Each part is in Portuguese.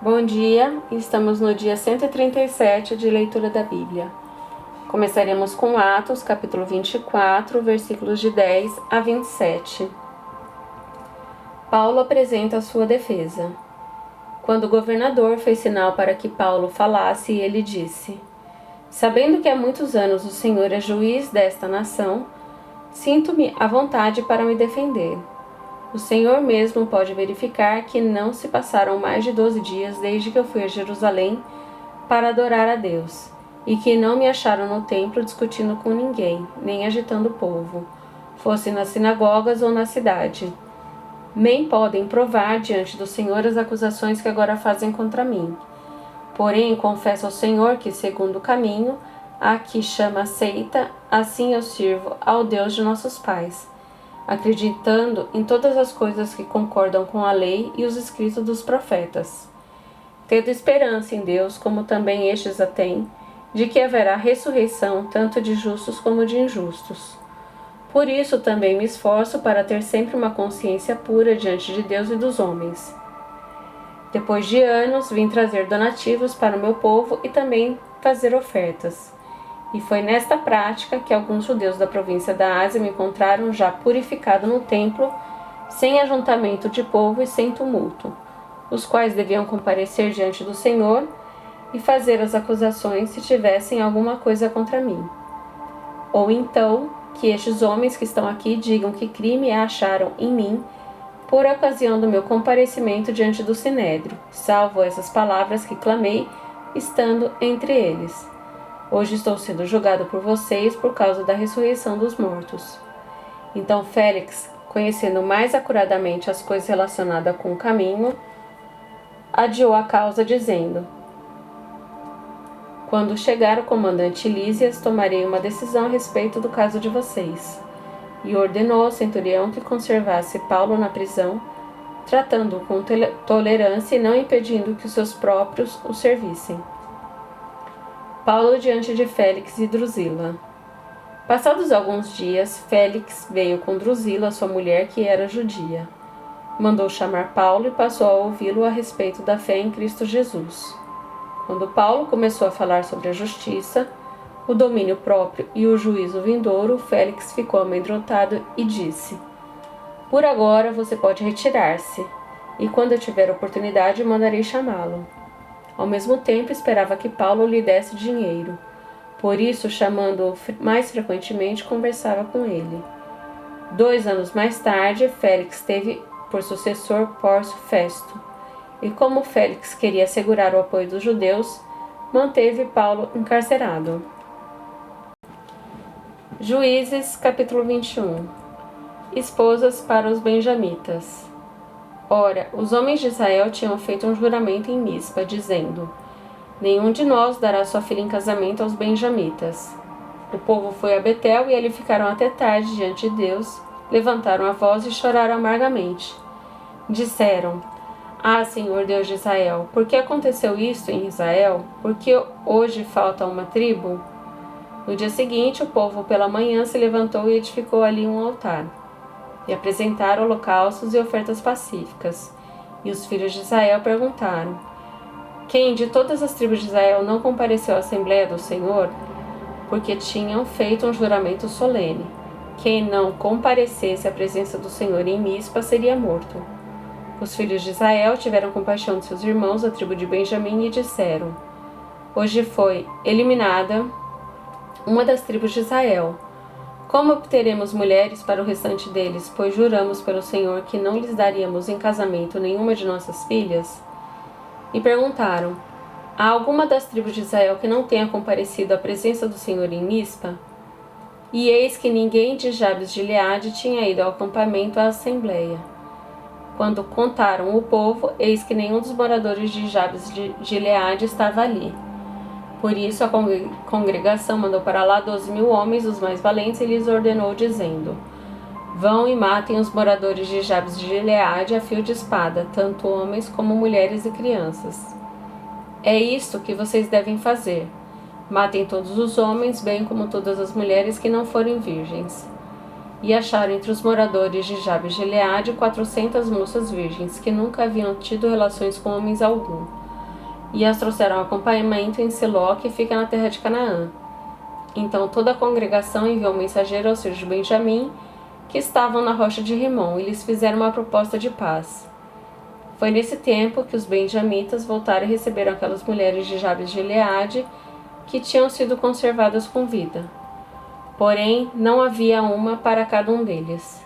Bom dia, estamos no dia 137 de leitura da Bíblia. Começaremos com Atos, capítulo 24, versículos de 10 a 27. Paulo apresenta a sua defesa. Quando o governador fez sinal para que Paulo falasse, ele disse: Sabendo que há muitos anos o Senhor é juiz desta nação, sinto-me à vontade para me defender. O Senhor mesmo pode verificar que não se passaram mais de 12 dias desde que eu fui a Jerusalém para adorar a Deus, e que não me acharam no templo discutindo com ninguém, nem agitando o povo, fosse nas sinagogas ou na cidade. Nem podem provar diante do Senhor as acusações que agora fazem contra mim. Porém, confesso ao Senhor que, segundo o caminho, a que chama seita, assim eu sirvo ao Deus de nossos pais, acreditando em todas as coisas que concordam com a lei e os escritos dos profetas, tendo esperança em Deus, como também estes a têm, de que haverá ressurreição tanto de justos como de injustos. Por isso também me esforço para ter sempre uma consciência pura diante de Deus e dos homens. Depois de anos, vim trazer donativos para o meu povo e também fazer ofertas. E foi nesta prática que alguns judeus da província da Ásia me encontraram já purificado no templo, sem ajuntamento de povo e sem tumulto, os quais deviam comparecer diante do Senhor e fazer as acusações se tivessem alguma coisa contra mim. Ou então, que estes homens que estão aqui digam que crime acharam em mim por ocasião do meu comparecimento diante do Sinédrio, salvo essas palavras que clamei, estando entre eles. Hoje estou sendo julgado por vocês por causa da ressurreição dos mortos. Então Félix, conhecendo mais acuradamente as coisas relacionadas com o caminho, adiou a causa, dizendo: Quando chegar o comandante Lísias, tomarei uma decisão a respeito do caso de vocês. E ordenou ao centurião que conservasse Paulo na prisão, tratando-o com tolerância e não impedindo que os seus próprios o servissem. Paulo diante de Félix e Drusila. Passados alguns dias, Félix veio com Drusila, sua mulher, que era judia. Mandou chamar Paulo e passou a ouvi-lo a respeito da fé em Cristo Jesus. Quando Paulo começou a falar sobre a justiça, o domínio próprio e o juízo vindouro, Félix ficou amedrontado e disse: Por agora você pode retirar-se, e quando eu tiver oportunidade mandarei chamá-lo. Ao mesmo tempo, esperava que Paulo lhe desse dinheiro. Por isso, chamando-o mais frequentemente, conversava com ele. 2 anos mais tarde, Félix teve por sucessor Pórcio Festo. E como Félix queria assegurar o apoio dos judeus, manteve Paulo encarcerado. Juízes, capítulo 21. Esposas para os benjamitas. Ora, os homens de Israel tinham feito um juramento em Mispa, dizendo: Nenhum de nós dará sua filha em casamento aos benjamitas. O povo foi a Betel e ali ficaram até tarde diante de Deus, levantaram a voz e choraram amargamente. Disseram: Ah, Senhor Deus de Israel, por que aconteceu isto em Israel? Por que hoje falta uma tribo? No dia seguinte, o povo pela manhã se levantou e edificou ali um altar. E apresentaram holocaustos e ofertas pacíficas. E os filhos de Israel perguntaram: Quem de todas as tribos de Israel não compareceu à Assembleia do Senhor? Porque tinham feito um juramento solene. Quem não comparecesse à presença do Senhor em Mispa seria morto. Os filhos de Israel tiveram compaixão de seus irmãos, a tribo de Benjamim, e disseram: Hoje foi eliminada uma das tribos de Israel. Como obteremos mulheres para o restante deles, pois juramos pelo Senhor que não lhes daríamos em casamento nenhuma de nossas filhas? E perguntaram: Há alguma das tribos de Israel que não tenha comparecido à presença do Senhor em Mispa? E eis que ninguém de Jabes de Gileade tinha ido ao acampamento à assembleia. Quando contaram o povo, eis que nenhum dos moradores de Jabes de Gileade estava ali. Por isso a congregação mandou para lá 12.000 homens, os mais valentes, e lhes ordenou, dizendo: Vão e matem os moradores de Jabes de Gileade a fio de espada, tanto homens como mulheres e crianças. É isto que vocês devem fazer. Matem todos os homens, bem como todas as mulheres que não forem virgens. E acharam entre os moradores de Jabes de Gileade 400 moças virgens, que nunca haviam tido relações com homens algum. e as trouxeram acompanhamento em Siló, que fica na terra de Canaã. Então toda a congregação enviou um mensageiro aos filhos de Benjamim, que estavam na rocha de Rimom, e lhes fizeram uma proposta de paz. Foi nesse tempo que os benjamitas voltaram e receberam aquelas mulheres de Jabes de Gileade que tinham sido conservadas com vida. Porém, não havia uma para cada um deles.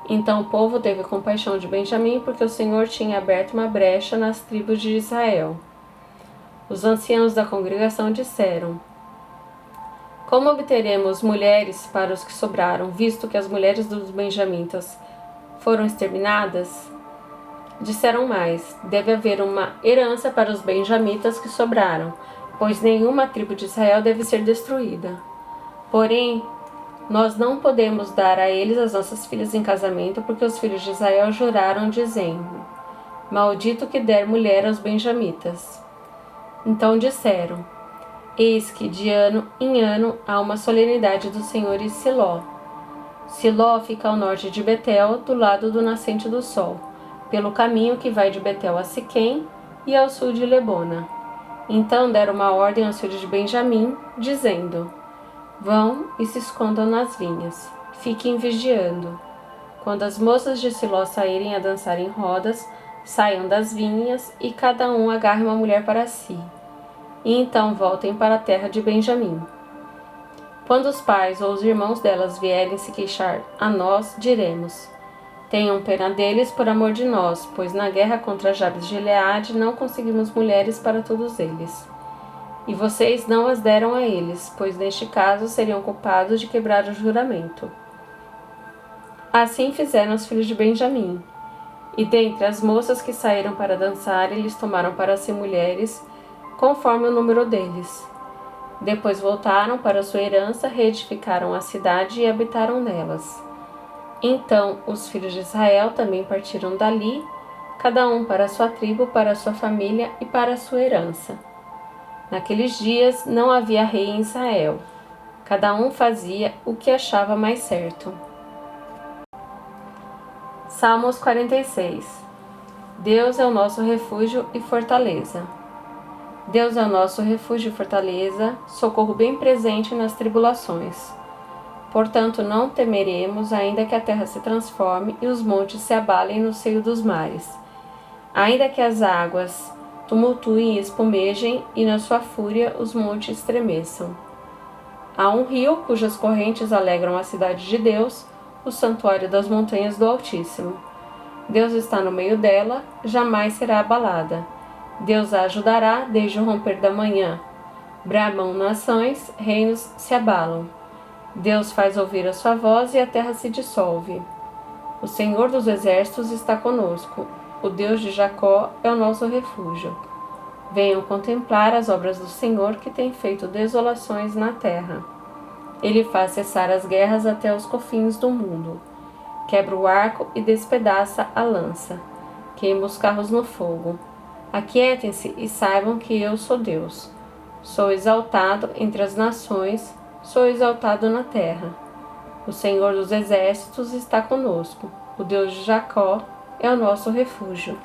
Então o povo teve compaixão de Benjamim, porque o Senhor tinha aberto uma brecha nas tribos de Israel. Os anciãos da congregação disseram: Como obteremos mulheres para os que sobraram, visto que as mulheres dos benjamitas foram exterminadas? Disseram mais: Deve haver uma herança para os benjamitas que sobraram, pois nenhuma tribo de Israel deve ser destruída. Porém, nós não podemos dar a eles as nossas filhas em casamento, porque os filhos de Israel juraram, dizendo: Maldito que der mulher aos benjamitas. Então disseram: Eis que de ano em ano há uma solenidade do Senhor em Siló. Siló fica ao norte de Betel, do lado do nascente do sol, pelo caminho que vai de Betel a Siquém e ao sul de Lebona. Então deram uma ordem aos filhos de Benjamim, dizendo: Vão e se escondam nas vinhas, fiquem vigiando. Quando as moças de Siló saírem a dançar em rodas, saiam das vinhas e cada um agarre uma mulher para si. E então voltem para a terra de Benjamim. Quando os pais ou os irmãos delas vierem se queixar a nós, diremos: Tenham pena deles por amor de nós, pois na guerra contra Jabes de Gileade não conseguimos mulheres para todos eles. E vocês não as deram a eles, pois neste caso seriam culpados de quebrar o juramento. Assim fizeram os filhos de Benjamim. E dentre as moças que saíram para dançar, eles tomaram para si mulheres, conforme o número deles. Depois voltaram para sua herança, reedificaram a cidade e habitaram nelas. Então os filhos de Israel também partiram dali, cada um para a sua tribo, para a sua família e para a sua herança. Naqueles dias não havia rei em Israel. Cada um fazia o que achava mais certo. Salmos 46. Deus é o nosso refúgio e fortaleza. Deus é o nosso refúgio e fortaleza, socorro bem presente nas tribulações. Portanto, não temeremos, ainda que a terra se transforme e os montes se abalem no seio dos mares. Ainda que as águas tumultuem e espumejem, e na sua fúria os montes estremeçam. Há um rio cujas correntes alegram a cidade de Deus, o santuário das montanhas do Altíssimo. Deus está no meio dela, jamais será abalada. Deus a ajudará desde o romper da manhã. Bramam nações, reinos se abalam. Deus faz ouvir a sua voz e a terra se dissolve. O Senhor dos exércitos está conosco. O Deus de Jacó é o nosso refúgio. Venham contemplar as obras do Senhor, que tem feito desolações na terra. Ele faz cessar as guerras até os confins do mundo. Quebra o arco e despedaça a lança. Queima os carros no fogo. Aquietem-se e saibam que eu sou Deus. Sou exaltado entre as nações, sou exaltado na terra. O Senhor dos exércitos está conosco. O Deus de Jacó é o nosso refúgio.